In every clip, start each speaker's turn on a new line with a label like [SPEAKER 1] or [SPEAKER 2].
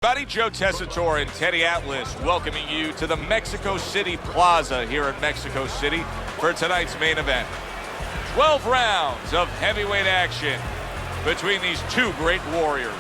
[SPEAKER 1] Buddy Joe Tessitore and Teddy Atlas welcoming you to the Mexico City Plaza here in Mexico City for tonight's main event. 12 rounds of heavyweight action between these two great warriors.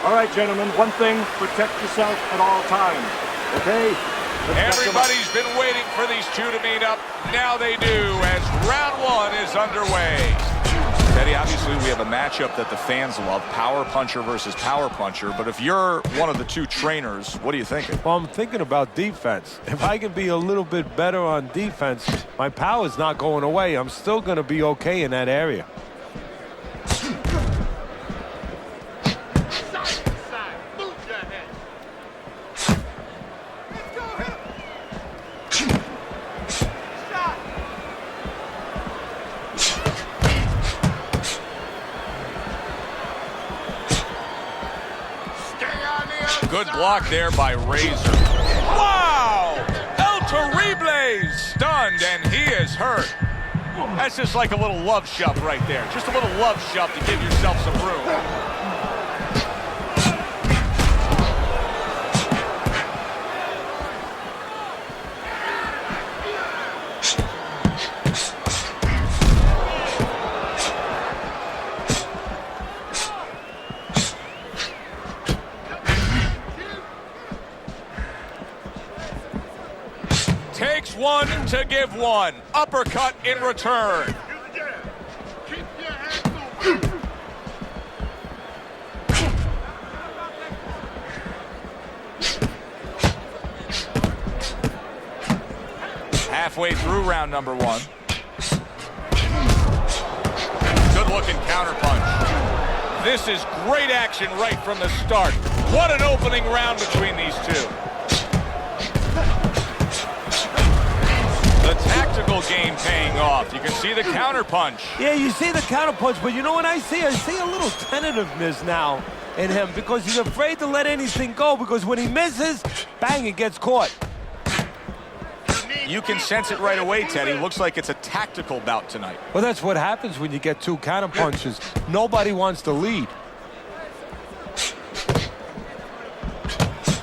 [SPEAKER 2] All right, gentlemen, one thing, protect yourself at all times, okay?
[SPEAKER 1] Everybody's been waiting for these two to meet up. Now they do as round one is underway. Teddy, obviously we have a matchup that the fans love, power puncher versus power puncher, but if you're one of the two trainers, what are you thinking?
[SPEAKER 3] Well, I'm thinking about defense. If I can be a little bit better on defense, my power's not going away. I'm still going to be okay in that area.
[SPEAKER 1] Good block there by Razor. Wow! El Terrible stunned, and he is hurt. That's just like a little love shove right there. Just a little love shove to give yourself some room. Takes one to give one. Uppercut in return. Halfway through round number one. Good looking counterpunch. This is great action right from the start. What an opening round between these two. The tactical game paying off. You can see the counterpunch.
[SPEAKER 3] Yeah, you see the counterpunch, but you know what I see? I see a little tentativeness now in him because he's afraid to let anything go because when he misses, bang, it gets caught.
[SPEAKER 1] You can sense it right away, Teddy. Looks like it's a tactical bout tonight.
[SPEAKER 3] Well, that's what happens when you get two counterpunches. Nobody wants to lead.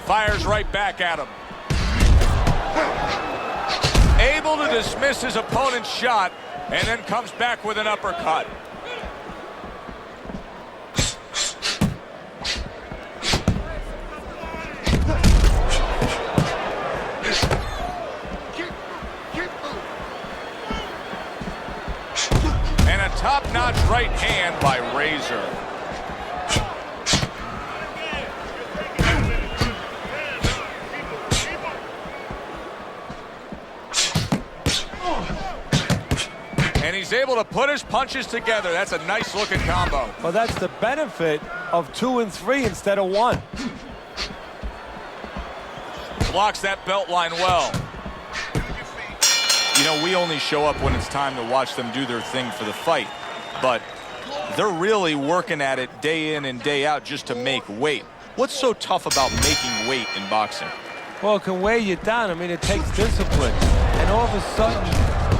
[SPEAKER 1] Fires right back at him. Able to dismiss his opponent's shot, and then comes back with an uppercut. And a top-notch right hand by Razor. And he's able to put his punches together. That's a nice-looking combo.
[SPEAKER 3] Well, that's the benefit of 2 and 3 instead of 1.
[SPEAKER 1] Blocks that belt line well. You know, we only show up when it's time to watch them do their thing for the fight. But they're really working at it day in and day out just to make weight. What's so tough about making weight in boxing?
[SPEAKER 3] Well, it can weigh you down. I mean, it takes discipline. And all of a sudden,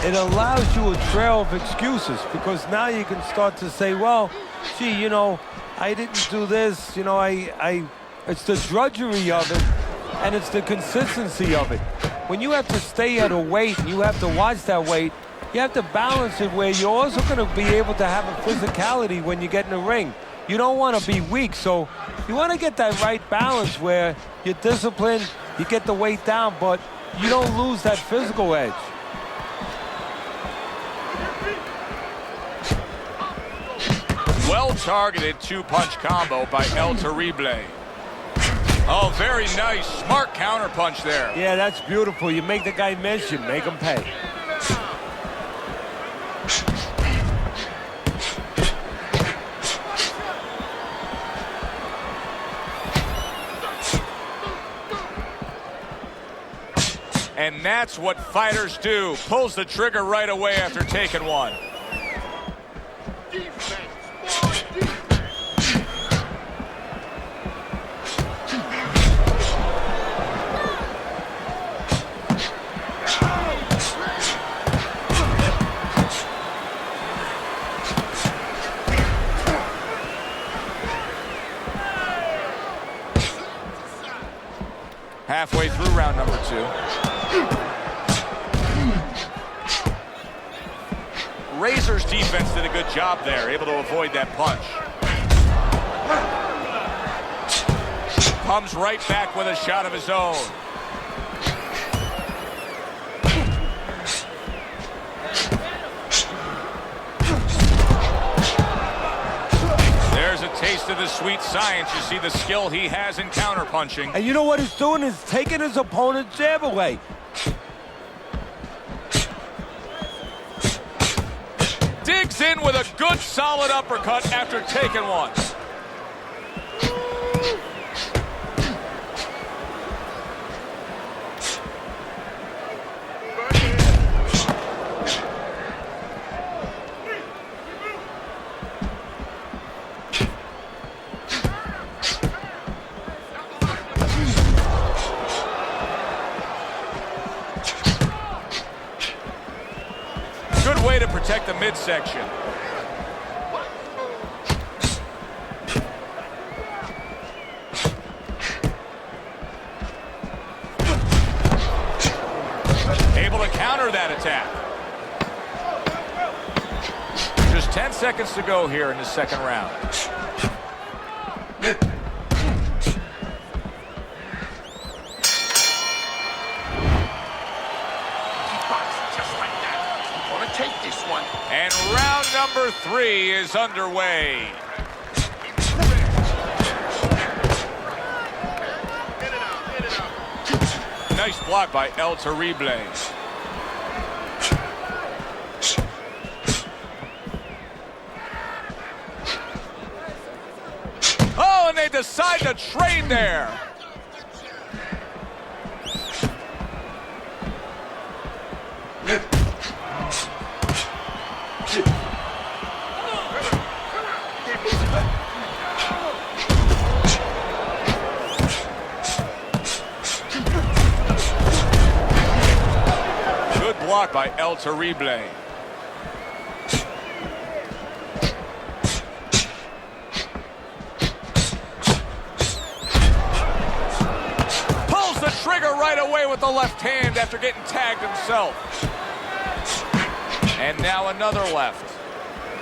[SPEAKER 3] it allows you a trail of excuses because now you can start to say, well, gee, you know, I didn't do this. You know, it's the drudgery of it and it's the consistency of it. When you have to stay at a weight and you have to watch that weight, you have to balance it where you're also going to be able to have a physicality when you get in the ring. You don't want to be weak, so you want to get that right balance where you're disciplined, you get the weight down, but you don't lose that physical edge.
[SPEAKER 1] Well-targeted two-punch combo by El Terrible. Oh, very nice. Smart counterpunch there.
[SPEAKER 3] Yeah, that's beautiful. You make the guy miss, you make him pay.
[SPEAKER 1] And that's what fighters do. Pulls the trigger right away after taking one. Halfway through round number 2. Razor's defense did a good job there, able to avoid that punch. Comes right back with a shot of his own. There's a taste of the sweet science. You see the skill he has in counterpunching.
[SPEAKER 3] And you know what he's doing is taking his opponent's jab away.
[SPEAKER 1] Digs in with a good solid uppercut after taking one. Good way to protect the midsection. Able to counter that attack. Just 10 seconds to go here in the second round. And round number 3 is underway. Nice block by El Terrible. Oh, and they decide to trade there. Block by El Terrible. Pulls the trigger right away with the left hand after getting tagged himself. And now another left.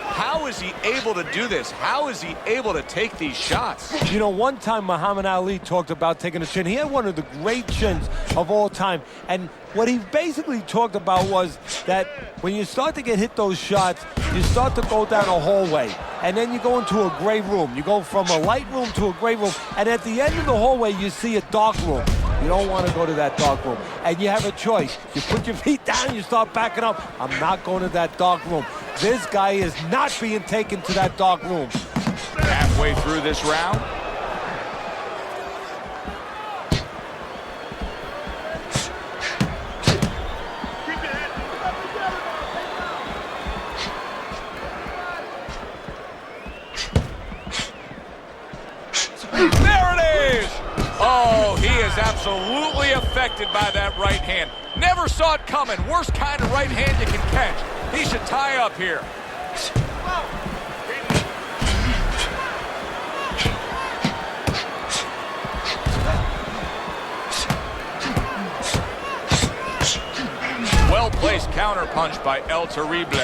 [SPEAKER 1] How is he able to do this? How is he able to take these shots?
[SPEAKER 3] You know, one time Muhammad Ali talked about taking a chin. He had one of the great chins of all time. And what he basically talked about was that when you start to get hit those shots, you start to go down a hallway. And then you go into a gray room. You go from a light room to a gray room. And at the end of the hallway, you see a dark room. You don't want to go to that dark room. And you have a choice. You put your feet down, you start backing up. I'm not going to that dark room. This guy is not being taken to that dark room.
[SPEAKER 1] Halfway through this round. There it is! Oh, he is absolutely affected by that right hand. Never saw it coming. Worst kind of right hand you can catch. He should tie up here. Well-placed counterpunch by El Terrible.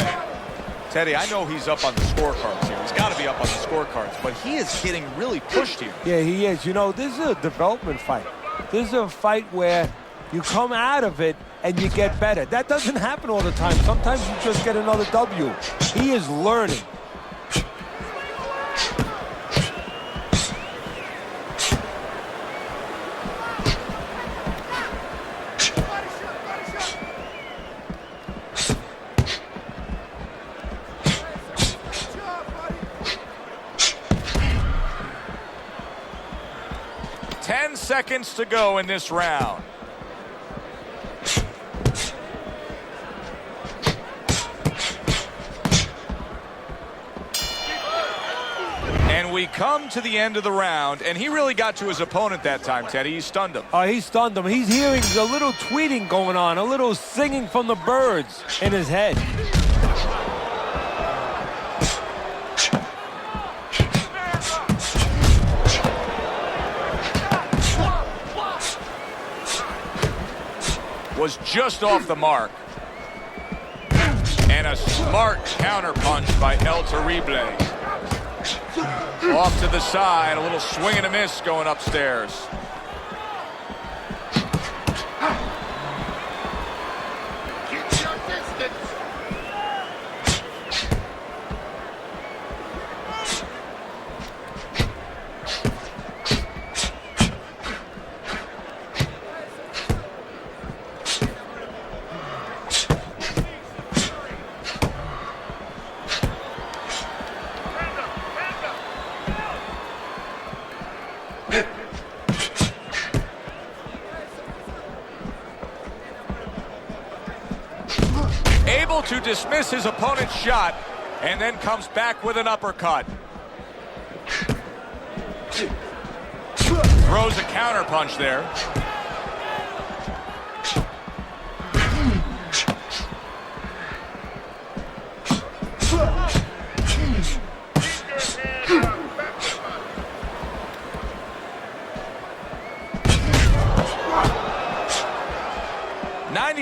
[SPEAKER 1] Teddy, I know he's up on the scorecards here. He's got to be up on the scorecards, but he is getting really pushed here.
[SPEAKER 3] Yeah, he is. You know, this is a development fight. This is a fight where you come out of it and you get better. That doesn't happen all the time. Sometimes you just get another W. He is learning. Seconds to go in this round.
[SPEAKER 1] we come to the end of the round, and he really got to his opponent that time, Teddy. He stunned him.
[SPEAKER 3] He stunned him. He's hearing a little tweeting going on, a little singing from the birds in his head.
[SPEAKER 1] Was just off the mark. And a smart counterpunch by El Terrible. Off to the side, a little swing and a miss going upstairs.
[SPEAKER 4] Keep your distance.
[SPEAKER 1] Able to dismiss his opponent's shot, and then comes back with an uppercut. Throws a counterpunch there.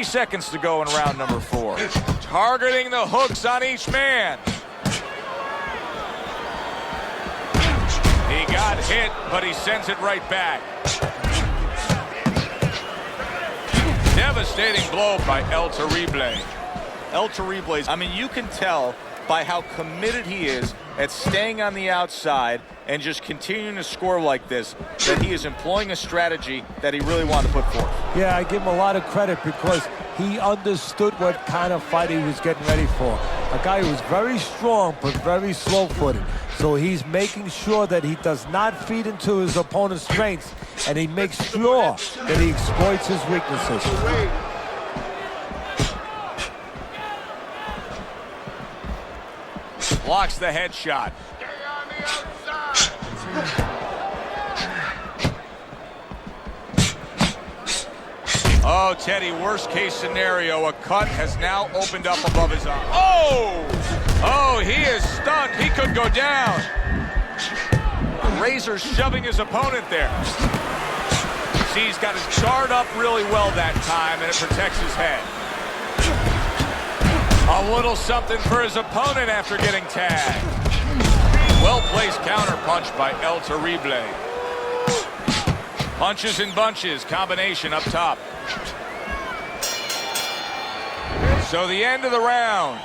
[SPEAKER 1] Seconds to go in round number 4. Targeting the hooks on each man. He got hit, but he sends it right back. Devastating blow by El Terrible. El Terrible, I mean, you can tell by how committed he is at staying on the outside and just continuing to score like this, that he is employing a strategy that he really wanted to put forth.
[SPEAKER 3] Yeah, I give him a lot of credit because he understood what kind of fight he was getting ready for. A guy who was very strong but very slow-footed. So he's making sure that he does not feed into his opponent's strengths, and he makes sure that he exploits his weaknesses.
[SPEAKER 1] Blocks the headshot.
[SPEAKER 4] Stay on the outside.
[SPEAKER 1] Oh, Teddy, worst case scenario. A cut has now opened up above his eye. Oh! Oh, he is stunned. He could go down. Razor shoving his opponent there. See, he's got his guard up really well that time, and it protects his head. A little something for his opponent after getting tagged. Well-placed counterpunch by El Terrible. Punches and bunches, combination up top. So the end of the round.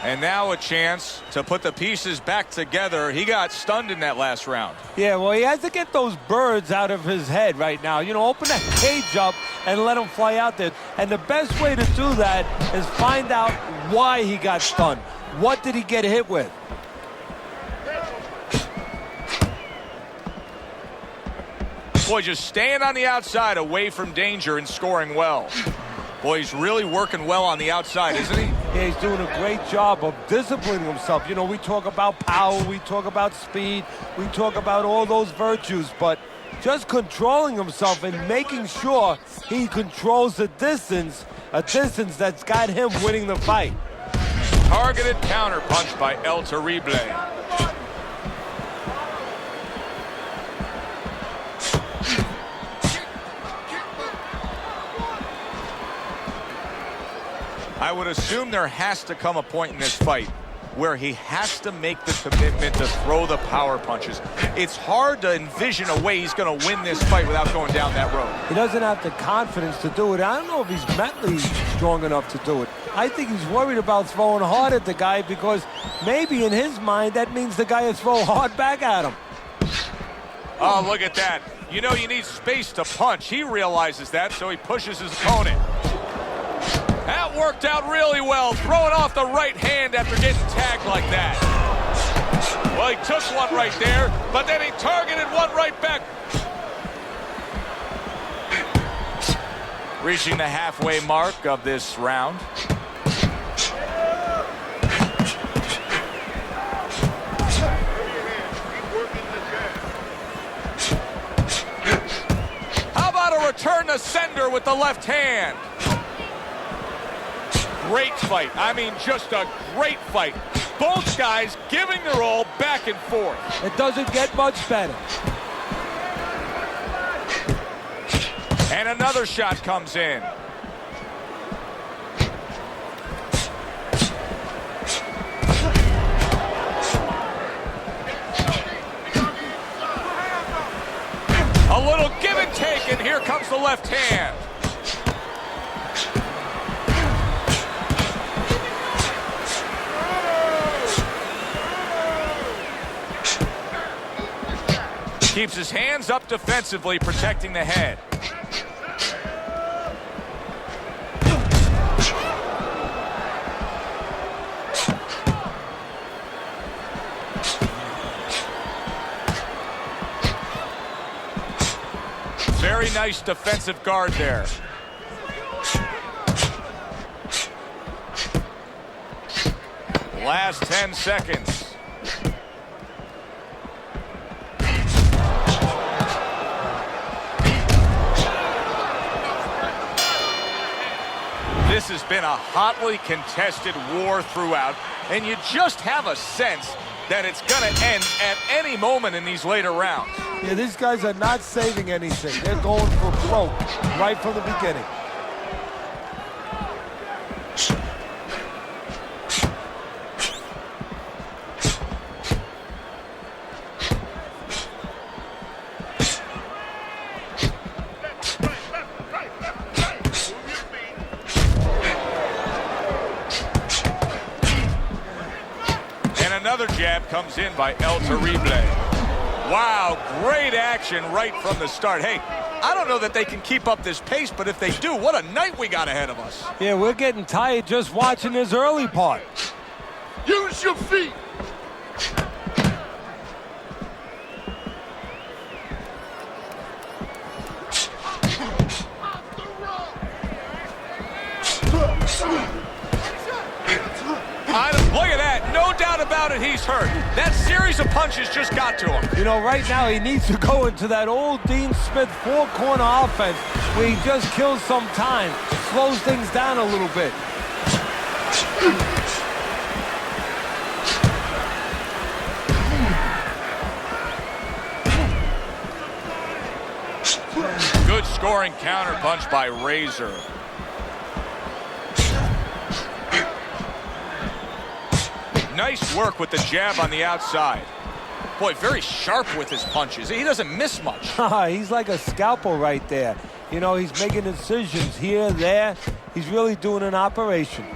[SPEAKER 1] And now a chance to put the pieces back together. He got stunned in that last round.
[SPEAKER 3] Yeah, well, he has to get those birds out of his head right now. You know, open that cage up and let them fly out there. And the best way to do that is find out why he got stunned. What did he get hit with?
[SPEAKER 1] Boy, just staying on the outside away from danger and scoring well. Boy, he's really working well on the outside, isn't he?
[SPEAKER 3] Yeah, he's doing a great job of disciplining himself. You know, we talk about power, we talk about speed, we talk about all those virtues, but just controlling himself and making sure he controls the distance, a distance that's got him winning the fight.
[SPEAKER 1] Targeted counterpunch by El Terrible. I would assume there has to come a point in this fight where he has to make the commitment to throw the power punches. It's hard to envision a way he's going to win this fight without going down that road.
[SPEAKER 3] He doesn't have the confidence to do it. I don't know if he's mentally strong enough to do it. I think he's worried about throwing hard at the guy because maybe in his mind that means the guy will throw hard back at him.
[SPEAKER 1] Oh, look at that. You know you need space to punch. He realizes that, so he pushes his opponent. That worked out really well, throwing off the right hand after getting tagged like that. Well, he took one right there, but then he targeted one right back. Reaching the halfway mark of this round. return the sender with the left hand. Great fight. I mean, just a great fight. Both guys giving their all back and forth.
[SPEAKER 3] It doesn't get much better.
[SPEAKER 1] And another shot comes in. A little give and take, and here comes the left hand. Keeps his hands up defensively, protecting the head. Very nice defensive guard there. Last 10 seconds. This has been a hotly contested war throughout, and you just have a sense that it's going to end at any moment in these later rounds.
[SPEAKER 3] Yeah, these guys are not saving anything. They're going for broke right from the beginning.
[SPEAKER 1] Another jab comes in by El Terrible. Wow, great action right from the start. Hey, I don't know that they can keep up this pace, but if they do, what a night we got ahead of us.
[SPEAKER 3] Yeah, we're getting tired just watching this early part.
[SPEAKER 4] Use your feet.
[SPEAKER 1] Look at that. No doubt about it, he's hurt. That series of punches just got to him.
[SPEAKER 3] You know, right now he needs to go into that old Dean Smith four-corner offense where he just kills some time, slows things down a little bit.
[SPEAKER 1] Good scoring counterpunch by Razor. Nice work with the jab on the outside. Boy, very sharp with his punches. He doesn't miss much.
[SPEAKER 3] He's like a scalpel right there. You know, he's making decisions here, there. He's really doing an operation.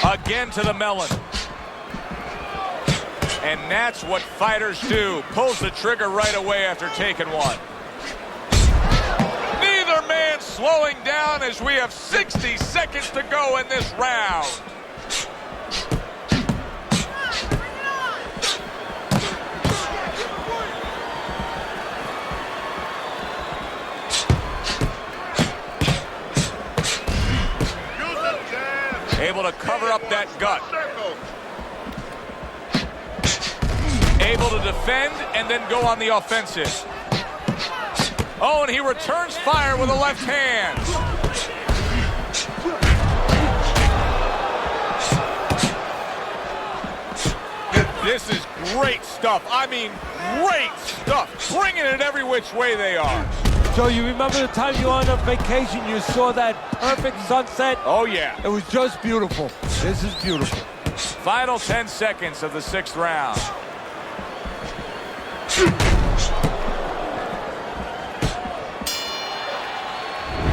[SPEAKER 1] Again to the melon. And that's what fighters do. Pulls the trigger right away after taking one. Neither man slowing down as we have 60 seconds to go in this round. Able to cover up that gut. Able to defend and then go on the offensive. Oh, and he returns fire with a left hand. This is great stuff. I mean, great stuff. Bringing it every which way they are.
[SPEAKER 3] So you remember the time you were on a vacation, you saw that perfect sunset?
[SPEAKER 1] Oh, yeah.
[SPEAKER 3] It was just beautiful. This is beautiful.
[SPEAKER 1] Final 10 seconds of the 6th round.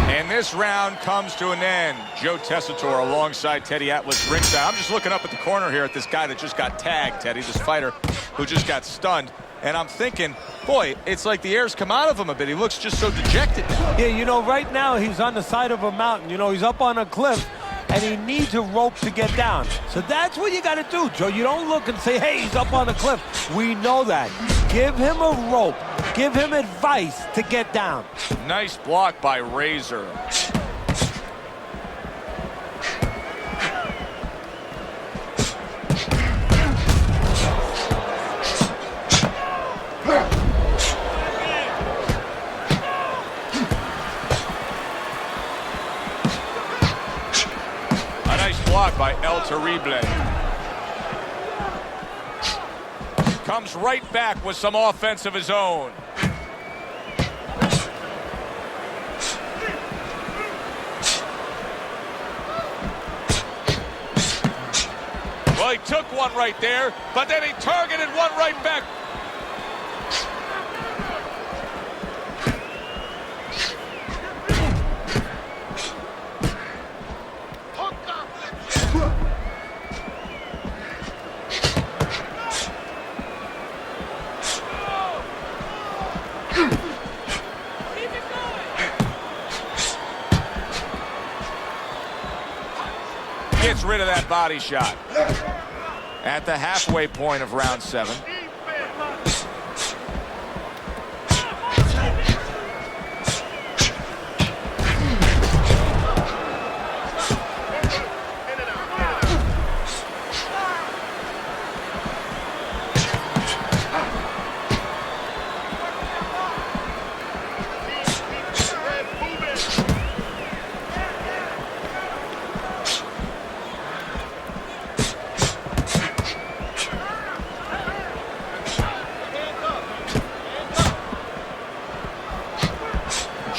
[SPEAKER 1] And this round comes to an end. Joe Tessitore alongside Teddy Atlas ringside. I'm just looking up at the corner here at this guy that just got tagged, Teddy, this fighter who just got stunned. And I'm thinking, boy, it's like the air's come out of him a bit. He looks just so dejected.
[SPEAKER 3] Yeah, you know, right now he's on the side of a mountain. You know, he's up on a cliff, and he needs a rope to get down. So that's what you got to do, Joe. You don't look and say, hey, he's up on a cliff. We know that. Give him a rope. Give him advice to get down.
[SPEAKER 1] Nice block by Razor. block by El Terrible. Comes right back with some offense of his own. Well, he took one right there, but then he targeted one right back. Gets rid of that body shot. At the halfway point of round 7.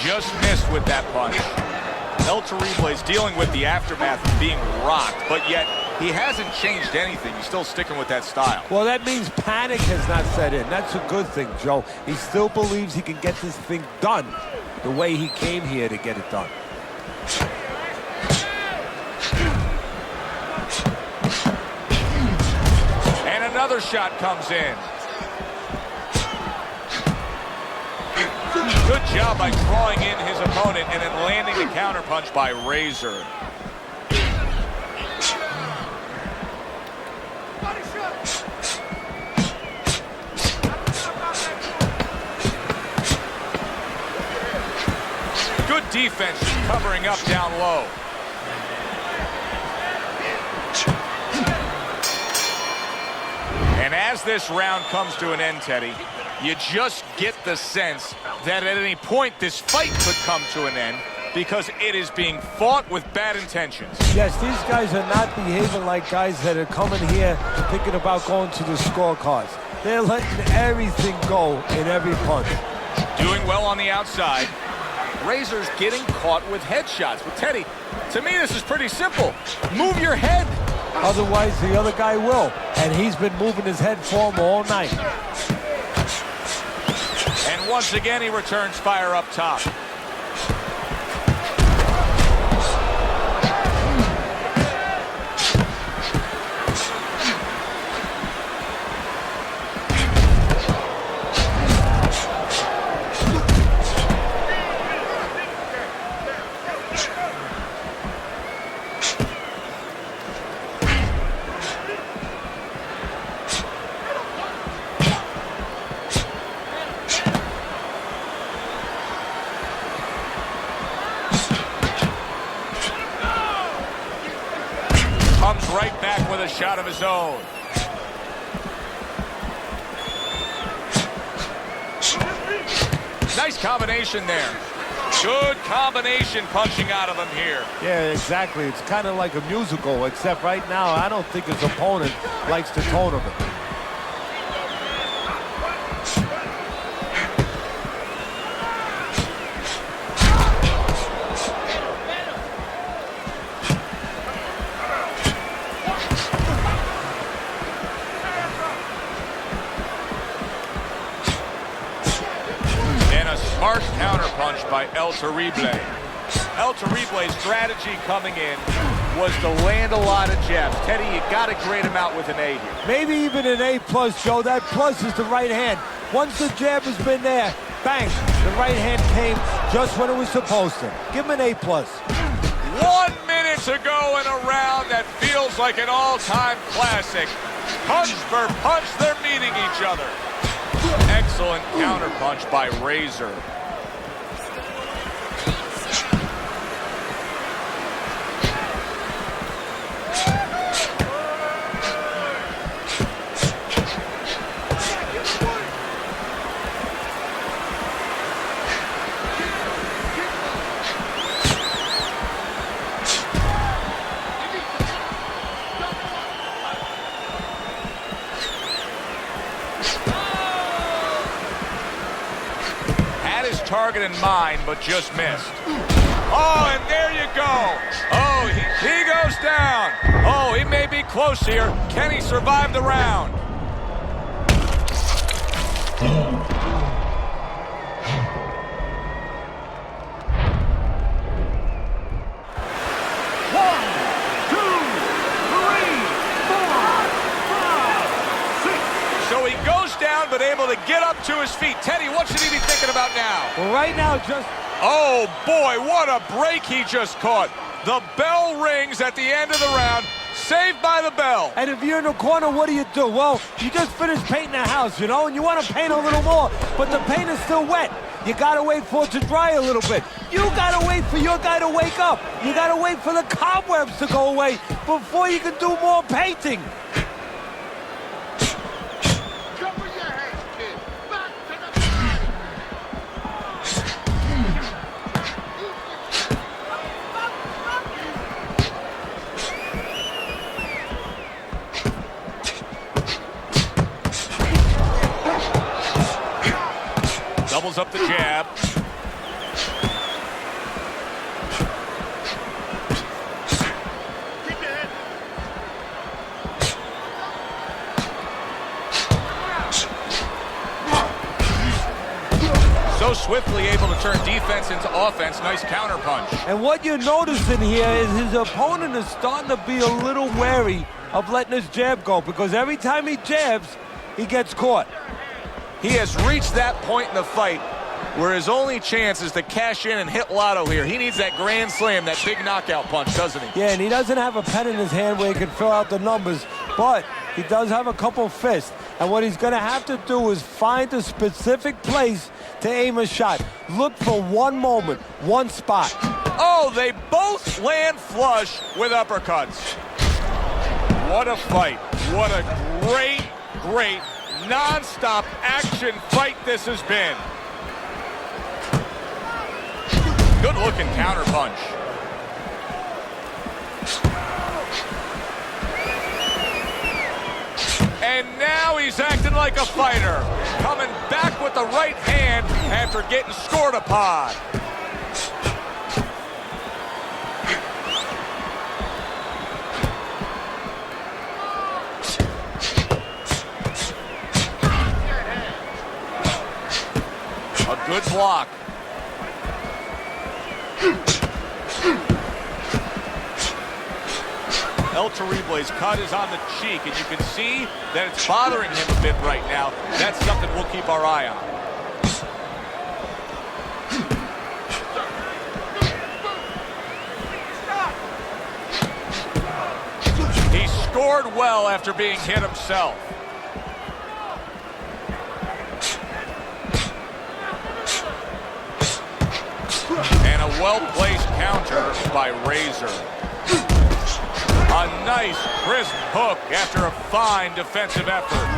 [SPEAKER 1] Just missed with that punch. El Terrible is dealing with the aftermath of being rocked, but yet he hasn't changed anything. He's still sticking with that style.
[SPEAKER 3] Well, that means panic has not set in. That's a good thing, Joe. He still believes he can get this thing done the way he came here to get it done.
[SPEAKER 1] And another shot comes in. Good job by drawing in his opponent and then landing the counterpunch by Razor. Good defense covering up down low. And as this round comes to an end, Teddy, you just get the sense that at any point this fight could come to an end because it is being fought with bad intentions.
[SPEAKER 3] Yes, these guys are not behaving like guys that are coming here thinking about going to the scorecards. They're letting everything go in every punch.
[SPEAKER 1] Doing well on the outside. Razor's getting caught with headshots. But Teddy, to me this is pretty simple. Move your head.
[SPEAKER 3] Otherwise, the other guy will. And he's been moving his head for him all night.
[SPEAKER 1] And once again, he returns fire up top. Comes right back with a shot of his own. Nice combination there. Good combination punching out of him here.
[SPEAKER 3] Yeah, exactly. It's kind of like a musical, except right now I don't think his opponent likes the tone of it.
[SPEAKER 1] Smart counterpunch by El Terrible. El Terrible's strategy coming in was to land a lot of jabs. Teddy, you got to grade him out with an A here.
[SPEAKER 3] Maybe even an A+, Joe. That plus is the right hand. Once the jab has been there, bang, the right hand came just when it was supposed to. Give him an A+.
[SPEAKER 1] 1 minute to go in a round that feels like an all-time classic. Punch for punch, they're meeting each other. Excellent counterpunch by Razor. target in mind, but just missed. Oh, and there you go. Oh, he goes down. Oh, he may be close here. Can he survive the round? So he goes down, but able to get up to his feet. Teddy, what should he be thinking about now?
[SPEAKER 3] Well, right now, just...
[SPEAKER 1] Oh, boy, what a break he just caught. The bell rings at the end of the round. Saved by the bell.
[SPEAKER 3] And if you're in the corner, what do you do? Well, you just finished painting the house, you know, and you want to paint a little more, but the paint is still wet. You got to wait for it to dry a little bit. You got to wait for your guy to wake up. You got to wait for the cobwebs to go away before you can do more painting.
[SPEAKER 4] Cover your head, kid. Back to the fight.
[SPEAKER 1] Doubles up the jab.
[SPEAKER 4] Keep your head.
[SPEAKER 1] So swiftly able to turn defense into offense. Nice counter punch.
[SPEAKER 3] And what you're noticing here is his opponent is starting to be a little wary of letting his jab go, because every time he jabs, he gets caught.
[SPEAKER 1] He has reached that point in the fight where his only chance is to cash in and hit lotto here. He needs that grand slam, that big knockout punch, doesn't he?
[SPEAKER 3] Yeah, and he doesn't have a pen in his hand where he can fill out the numbers, but he does have a couple fists. And what he's going to have to do is find a specific place to aim a shot. Look for one moment, one spot.
[SPEAKER 1] Oh, they both land flush with uppercuts. What a fight. What a great, great non-stop action fight this has been. Good looking counter punch. And now he's acting like a fighter. Coming back with the right hand after getting scored upon. A good block. El Terrible's cut is on the cheek, and you can see that it's bothering him a bit right now. That's something we'll keep our eye on. He scored well after being hit himself. And a well-placed counter by Razor. A nice, crisp hook after a fine defensive effort.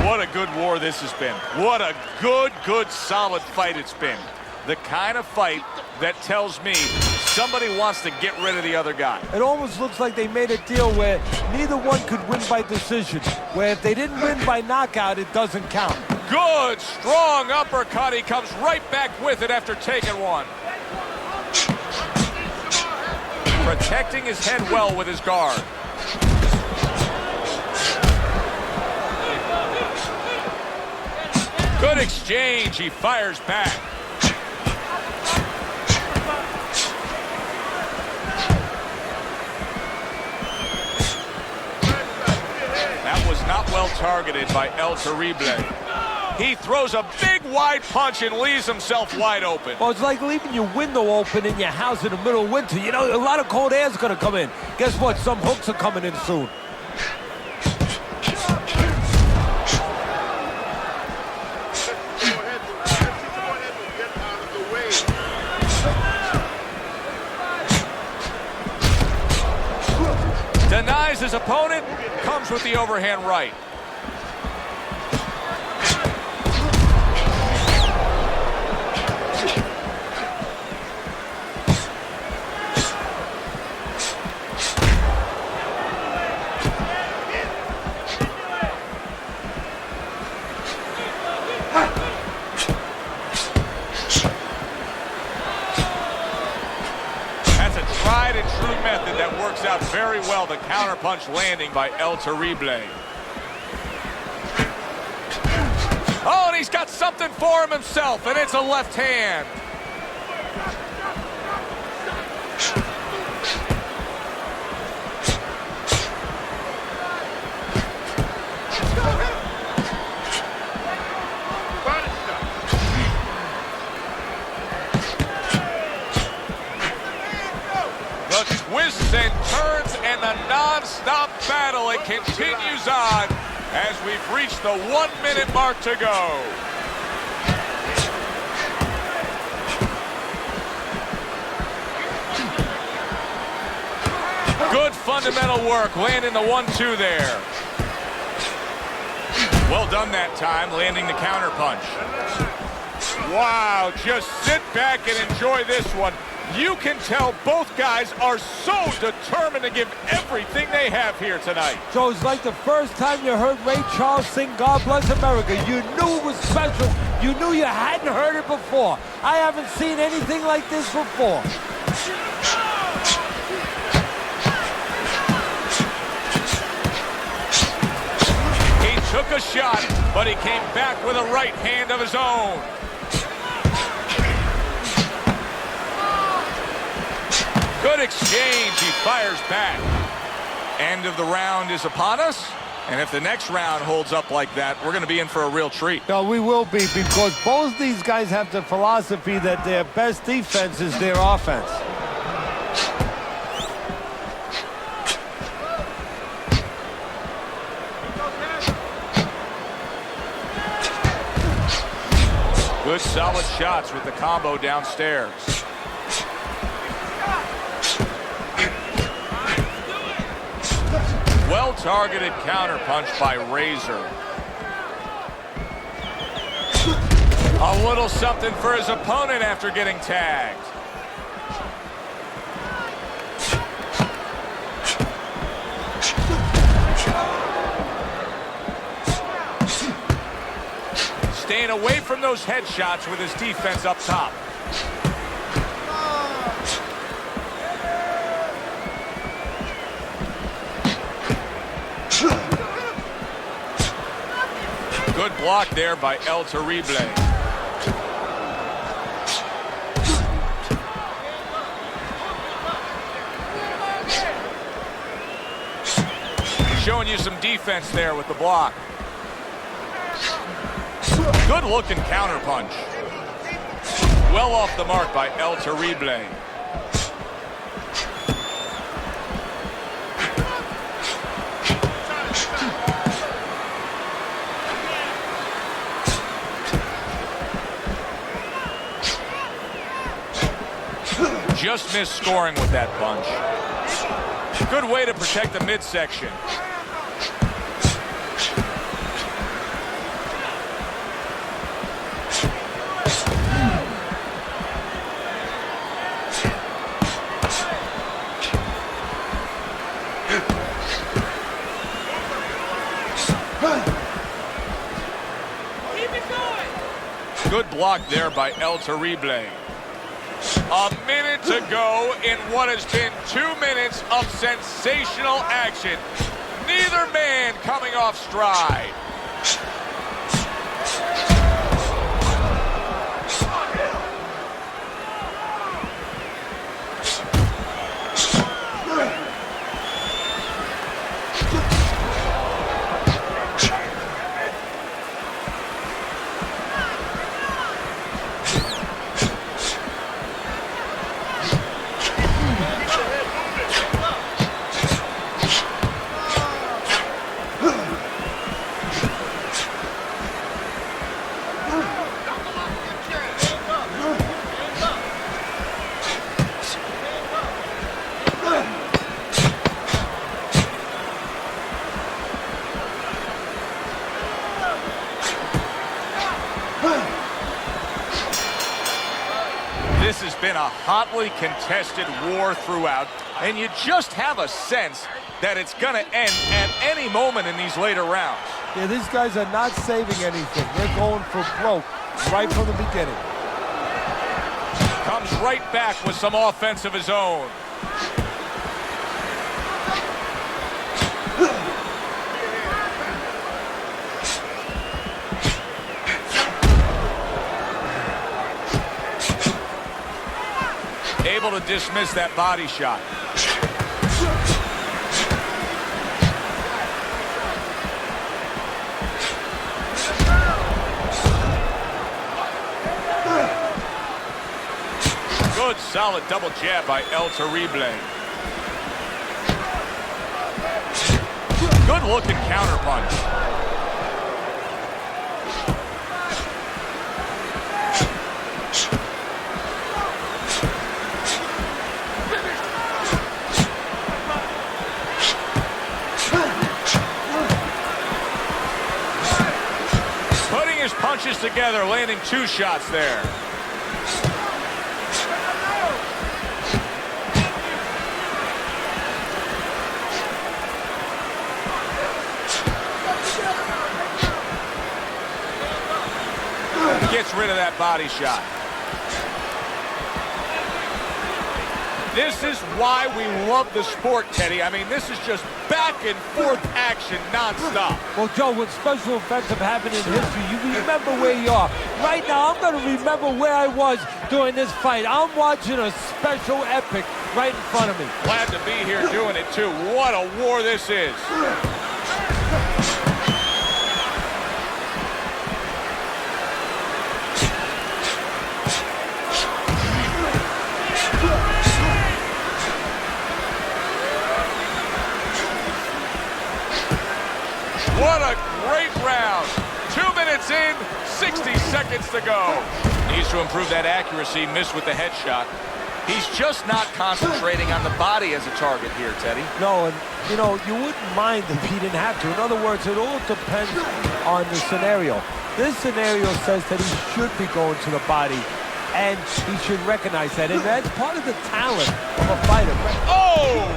[SPEAKER 1] What a good war this has been. What a good, solid fight it's been. The kind of fight that tells me somebody wants to get rid of the other guy.
[SPEAKER 3] It almost looks like they made a deal where neither one could win by decision, where if they didn't win by knockout, it doesn't count.
[SPEAKER 1] Good, strong uppercut. He comes right back with it after taking one. Protecting his head well with his guard. Good exchange. He fires back. That was not well targeted by El Terrible. He throws a big wide punch and leaves himself wide open.
[SPEAKER 3] Well, it's like leaving your window open in your house in the middle of winter. You know, a lot of cold air is going to come in. Guess what? Some hooks are coming in soon.
[SPEAKER 1] Denies his opponent, comes with the overhand right. the counterpunch landing by El Terrible. Oh, and he's got something for him himself, and it's a left hand. Twists and turns and the non-stop battle, it continues on as we've reached the 1 minute mark to go. Good fundamental work, landing the 1-2 there. Well done that time, landing the counter punch. Wow, just sit back and enjoy this one. You can tell both guys are so determined to give everything they have here tonight.
[SPEAKER 3] So it's like the first time you heard Ray Charles sing God Bless America. You knew it was special. You knew you hadn't heard it before. I haven't seen anything like this before.
[SPEAKER 1] He took a shot, but he came back with a right hand of his own. Good exchange, he fires back. End of the round is upon us, and if the next round holds up like that, we're going to be in for a real treat.
[SPEAKER 3] No, we will be, because both these guys have the philosophy that their best defense is their offense.
[SPEAKER 1] Good solid shots with the combo downstairs. Well-targeted counterpunch by Razor. A little something for his opponent after getting tagged. Staying away from those headshots with his defense up top. Good block there by El Terrible. Showing you some defense there with the block. Good looking counterpunch. Well off the mark by El Terrible. Just missed scoring with that punch. Good way to protect the midsection. Good block there by El Terrible. A minute to go in what has been 2 minutes of sensational action. Neither man coming off stride. This has been a hotly contested war throughout, and you just have a sense that it's going to end at any moment in these later rounds.
[SPEAKER 3] Yeah, these guys are not saving anything. They're going for broke right from the beginning.
[SPEAKER 1] Comes right back with some offense of his own. to dismiss that body shot. Good, solid double jab by El Terrible. Good looking counter punch. Putting his punches together, landing 2 shots there. Gets rid of that body shot. This is why we love the sport, Teddy. I mean, this is just back and forth action nonstop.
[SPEAKER 3] Well, Joe, when special effects have happened in history, you remember where you are. Right now, I'm going to remember where I was during this fight. I'm watching a special epic right in front of me.
[SPEAKER 1] Glad to be here doing it, too. What a war this is. What a great round. 2 minutes in, 60 seconds to go. Needs to improve that accuracy, missed with the headshot. He's just not concentrating on the body as a target here, Teddy.
[SPEAKER 3] No, and, you know, you wouldn't mind if he didn't have to. In other words, it all depends on the scenario. This scenario says that he should be going to the body, and he should recognize that. And that's part of the talent of a fighter.
[SPEAKER 1] Oh!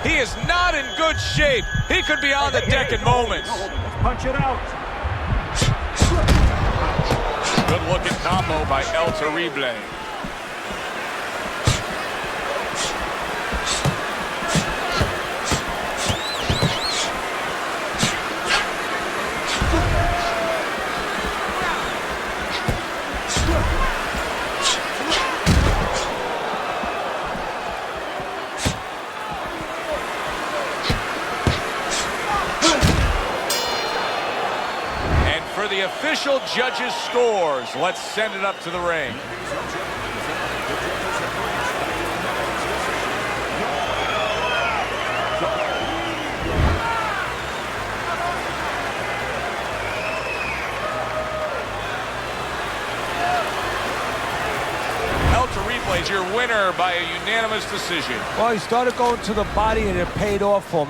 [SPEAKER 1] He is not in good shape. He could be on the deck in moments.
[SPEAKER 2] Punch it out.
[SPEAKER 1] Good looking combo by El Terrible. For the official judges' scores, let's send it up to the ring. El Terrible is your winner by a unanimous decision.
[SPEAKER 3] Well, he started going to the body, and it paid off for him.